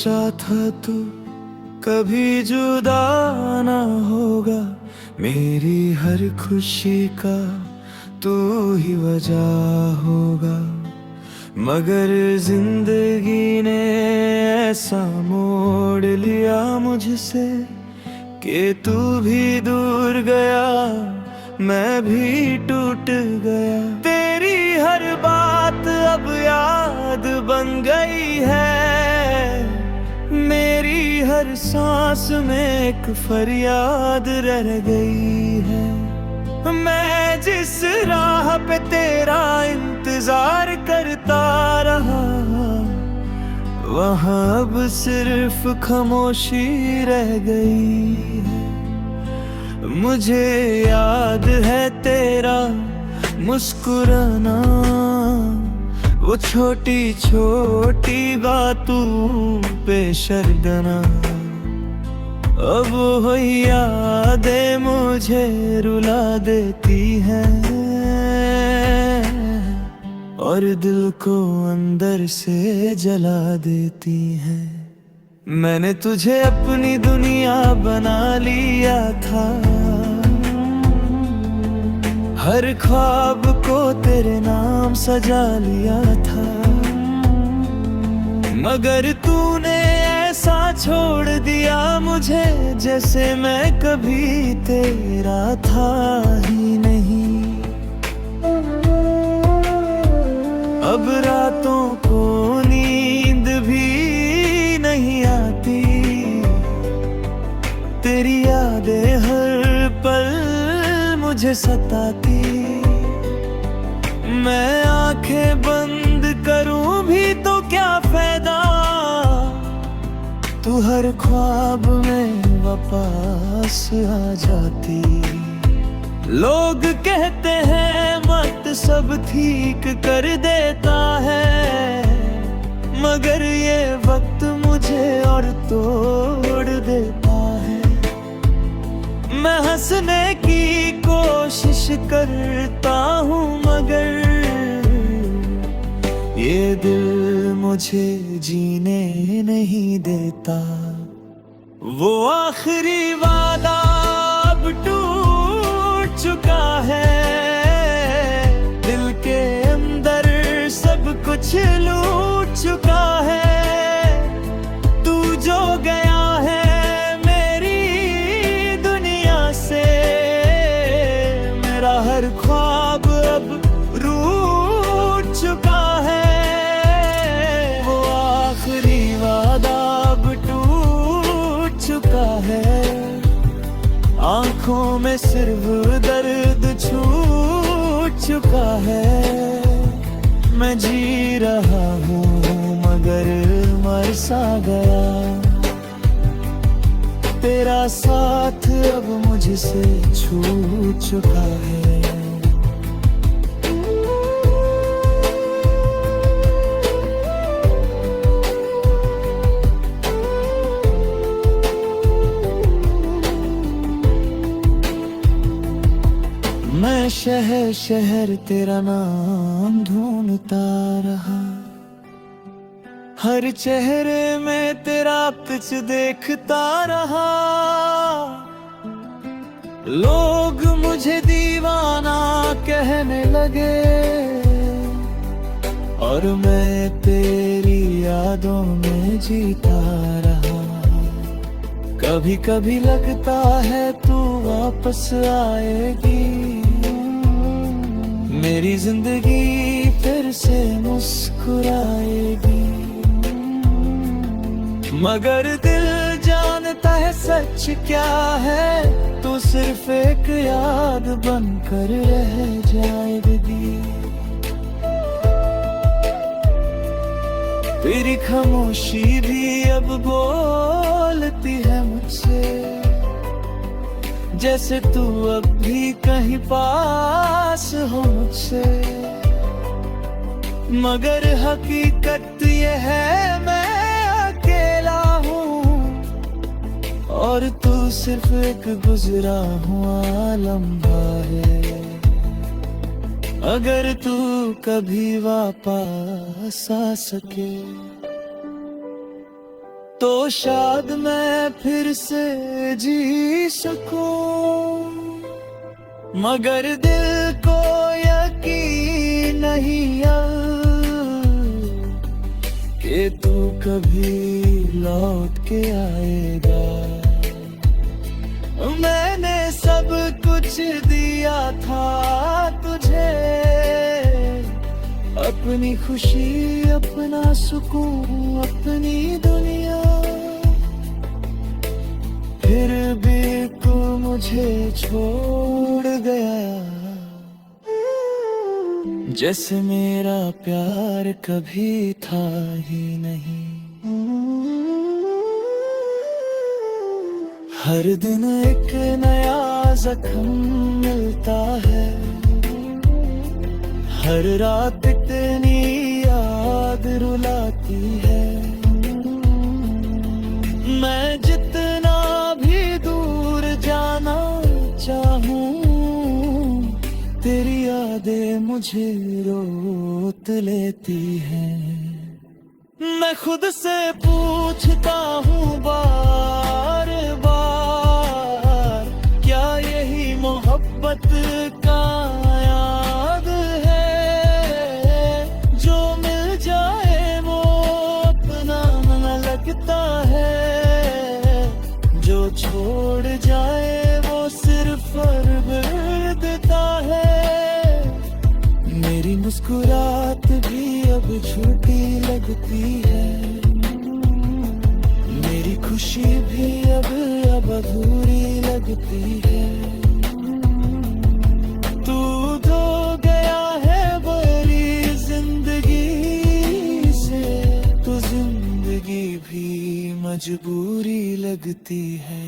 सोचा था तू कभी जुदा ना होगा, मेरी हर खुशी का तू ही वजह होगा। मगर जिंदगी ने ऐसा मोड़ लिया मुझसे कि तू भी दूर गया, मैं भी टूट गया। तेरी हर बात अब याद बन गई है, मेरी हर सांस में एक फरियाद रह गई है। मैं जिस राह पे तेरा इंतजार करता रहा, वहाँ अब सिर्फ खामोशी रह गई है। मुझे याद है तेरा मुस्कुराना, वो छोटी छोटी बातों पे शर्मना। अब वो यादें मुझे रुला देती हैं और दिल को अंदर से जला देती हैं। मैंने तुझे अपनी दुनिया बना लिया था, हर ख्वाब को तेरे नाम सजा लिया था। मगर तूने ऐसा छोड़ दिया मुझे, जैसे मैं कभी तेरा था ही नहीं। अब रातों को नींद भी नहीं आती, तेरी यादें हर पल मुझे सताती। मैं आंखें बंद करूं भी तो क्या फायदा, तू हर ख्वाब में वापस आ जाती। लोग कहते हैं मत सब ठीक कर देता है, मगर ये वक्त मुझे और तोड़ देता है। मैं हंसने की कोशिश करता हूँ, मगर ये दिल मुझे जीने नहीं देता। वो आखिरी वादा अब टूट चुका है, दिल के अंदर सब कुछ लूट चुका है। तू जो गया है मेरी दुनिया से, मेरा हर ख्वाब अब रूठ चुका है। वो आखिरी वादा अब टूट चुका है, आंखों में सिर्फ दर्द छूट चुका है। मैं जी रहा हूँ मगर मर सा गया, तेरा साथ अब मुझसे छूट चुका है। मैं शहर शहर तेरा नाम ढूंढता रहा, हर चेहरे में तेरा पिच देखता रहा। लोग मुझे दीवाना कहने लगे और मैं तेरी यादों में जीता रहा। कभी कभी लगता है तू वापस आएगी, मेरी जिंदगी फिर से मुस्कुराएगी। मगर दिल जानता है सच क्या है, तू सिर्फ एक याद बनकर रह जाएगी। तेरी खामोशी भी अब बोलती है मुझसे, जैसे तू अब भी कहीं पास हो मुझसे। मगर हकीकत ये है मैं अकेला हूँ और तू सिर्फ एक गुजरा हुआ लम्हा है। अगर तू कभी वापस आ सके तो शायद मैं फिर से जी सकूं, मगर दिल को यकीन नहीं कि तू कभी लौट के आएगा। मैंने सब कुछ दिया था तुझे, अपनी खुशी, अपना सुकून, अपनी दुनिया, फिर भी तू मुझे छोड़ गया। जैसे मेरा प्यार कभी था ही नहीं। हर दिन एक नया जख्म मिलता है, हर रात इतनी याद रुलाती है। मैं जितना भी दूर जाना चाहूं, तेरी यादें मुझे रोत लेती हैं। मैं खुद से पूछता हूँ बार बार, क्या यही मोहब्बत का याद है? जो मिल जाए वो अपना न लगता है, जो छोड़ जाए वो सिर्फ फर्क देता है। मेरी मुस्कुराहट भी अब झूठी लगती है, मेरी खुशी भी अब अधूरी लगती है। तू धो गया है बड़ी जिंदगी से, तो जिंदगी भी मजबूरी लगती है।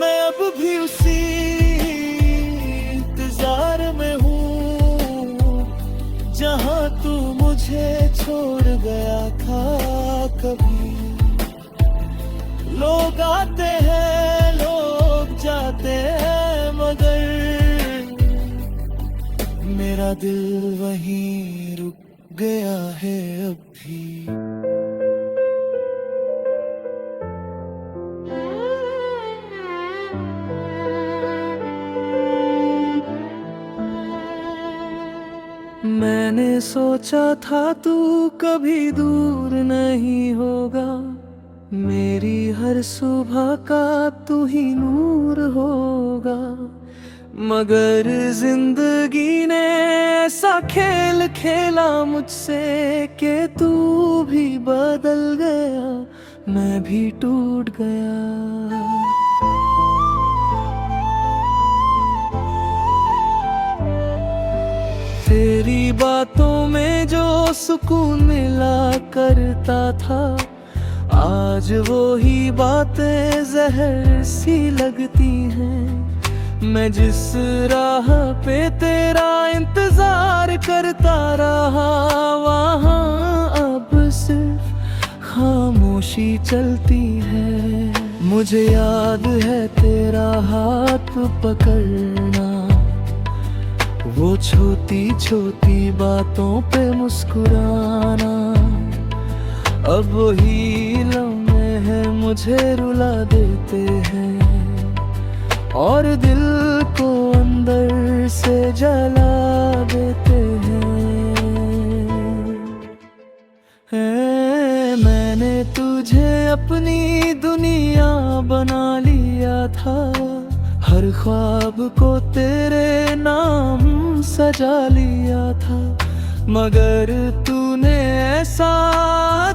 मैं अब भी उसी इंतजार में हूँ, जहाँ तू मुझे छोड़ गया था कभी। लोग आते हैं, लोग जाते हैं, मगर मेरा दिल वहीं रुक गया है अब भी। मैंने सोचा था तू कभी दूर नहीं होगा, मेरी हर सुबह का तू ही नूर होगा। मगर जिंदगी ने ऐसा खेल खेला मुझसे कि तू भी बदल गया, मैं भी टूट गया। तेरी बातों में जो सुकून मिला करता था, आज वो ही बातें जहर सी लगती हैं। मैं जिस राह पे तेरा इंतजार करता रहा, वहाँ अब सिर्फ खामोशी चलती है। मुझे याद है तेरा हाथ पकड़ना, वो छोटी छोटी बातों पे मुस्कुराना। अब वही लम्हे हैं मुझे रुला देते हैं, और दिल को अंदर से जला देते हैं। मैंने तुझे अपनी दुनिया बना लिया था, हर ख्वाब को तेरे नाम सजा लिया था। मगर तूने ऐसा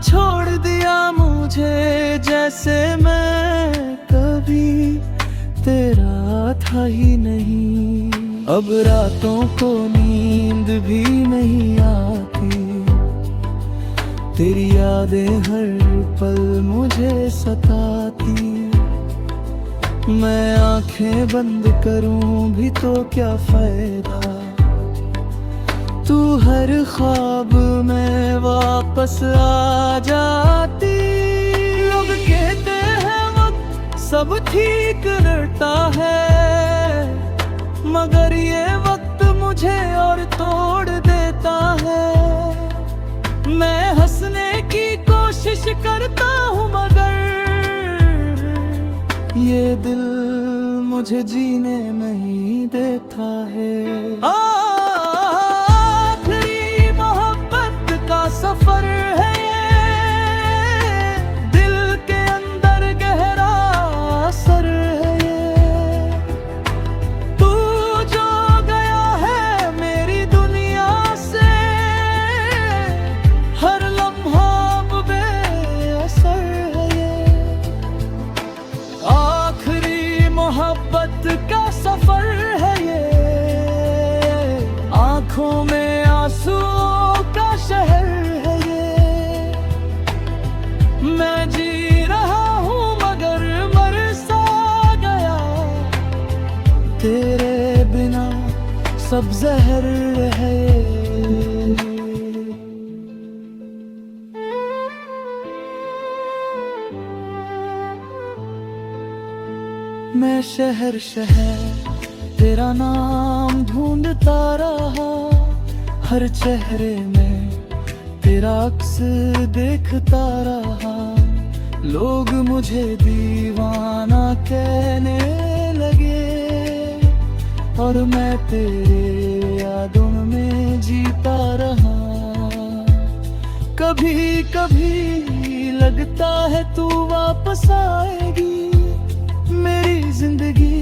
छोड़ दिया मुझे, जैसे मैं कभी तेरा था ही नहीं। अब रातों को नींद भी नहीं आती, तेरी यादें हर पल मुझे सताती। मैं आंखें बंद करूं भी तो क्या फायदा, तू हर ख्वाब में वापस आ जाती। लोग कहते हैं वक्त सब ठीक करता है, मगर ये वक्त मुझे और तोड़ देता है। मैं हंसने करता हूँ मगर ये दिल मुझे जीने नहीं देता है। आखिरी मोहब्बत का सफर है ये, दिल के अंदर गहरा असर है ये। तू जो गया है मेरी दुनिया से, हर लम्हा बेअसर है ये। आखिरी मोहब्बत का सफर है ये, आंखों में आंसुओं का शहर है ये। मैं जी रहा हूँ मगर मर सा गया, तेरे बिना सब जहर है ये। मैं शहर शहर तेरा नाम ढूंढता रहा, हर चेहरे में तेरा अक्स देखता रहा। लोग मुझे दीवाना कहने लगे और मैं तेरे यादों में जीता रहा। कभी कभी लगता है तू वापस आएगी, मेरी जिंदगी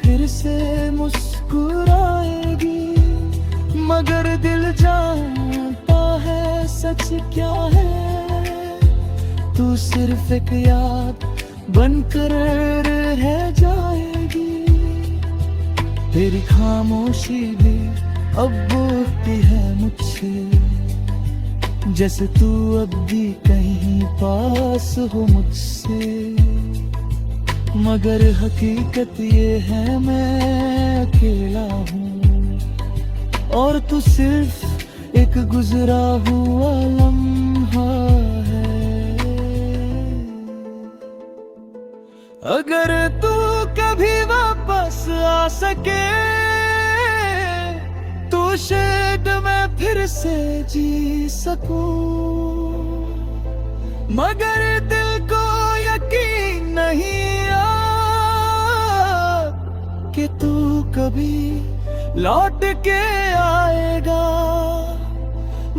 फिर से मुस्कुराएगी। मगर दिल जानता है सच क्या है, तू सिर्फ एक याद बनकर रह जाएगी। तेरी खामोशी भी अब बोलती है मुझसे, जैसे तू अब भी कहीं पास हो मुझसे। मगर हकीकत ये है मैं अकेला हूँ और तू सिर्फ एक गुजरा हुआ लम्हा है। अगर तू कभी वापस आ सके तो शायद मैं फिर से जी सकूं, मगर दिल को यकीन नहीं कि तू कभी लौट के आएगा।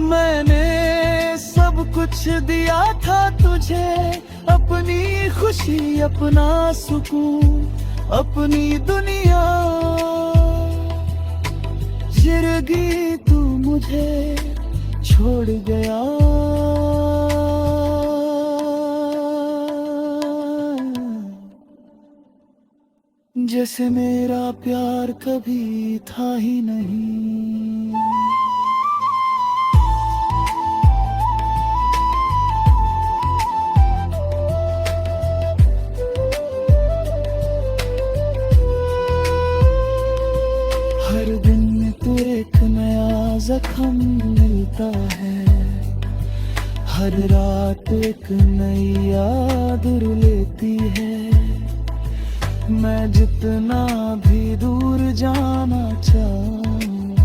मैंने सब कुछ दिया था तुझे, अपनी खुशी अपना सुकून अपनी दुनिया। जिंदगी तू मुझे छोड़ गया, जैसे मेरा प्यार कभी था ही नहीं। हर दिन तू एक नया जख्म मिलता है, हर रात एक नई याद रुलेती है। मैं जितना भी दूर जाना चाहूं,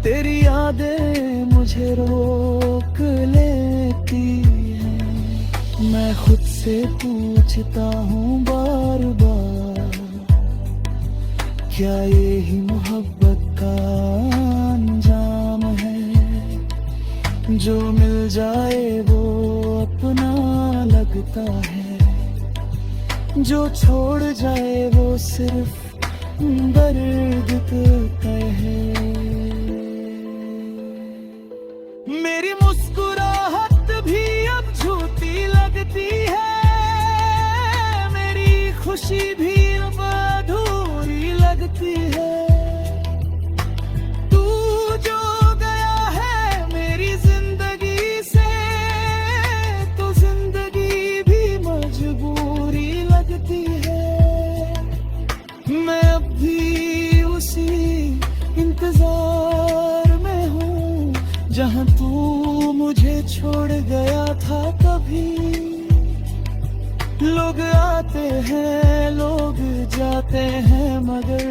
तेरी यादें मुझे रोक लेती हैं। मैं खुद से पूछता हूँ बार बार, क्या यही मोहब्बत का अंजाम है? जो मिल जाए वो अपना लगता है, जो छोड़ जाए वो सिर्फ दर्द देता है। मेरी मुस्कुराहट भी अब झूठी लगती है, मेरी खुशी भी अब अधूरी लगती है। तू जो गया है मेरी जिंदगी से, तो जिंदगी भी मजबूरी लगती है। मैं अब भी उसी इंतजार में हूँ जहाँ तू मुझे छोड़ गया था कभी। लोग आते हैं लोग जाते हैं, मगर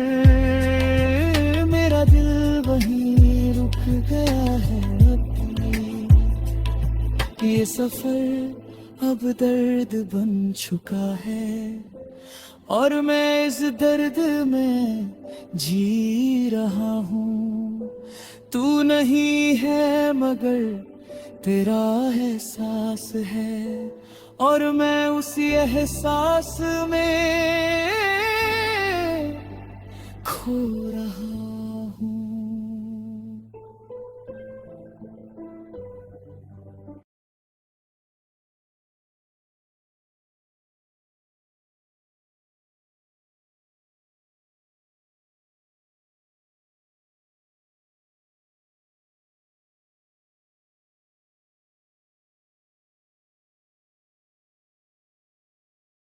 मेरा दिल वहीं रुक गया है अभी। ये सफर अब दर्द बन चुका है और मैं इस दर्द में जी रहा हूँ। तू नहीं है मगर तेरा एहसास है और मैं उसी एहसास में खो रहा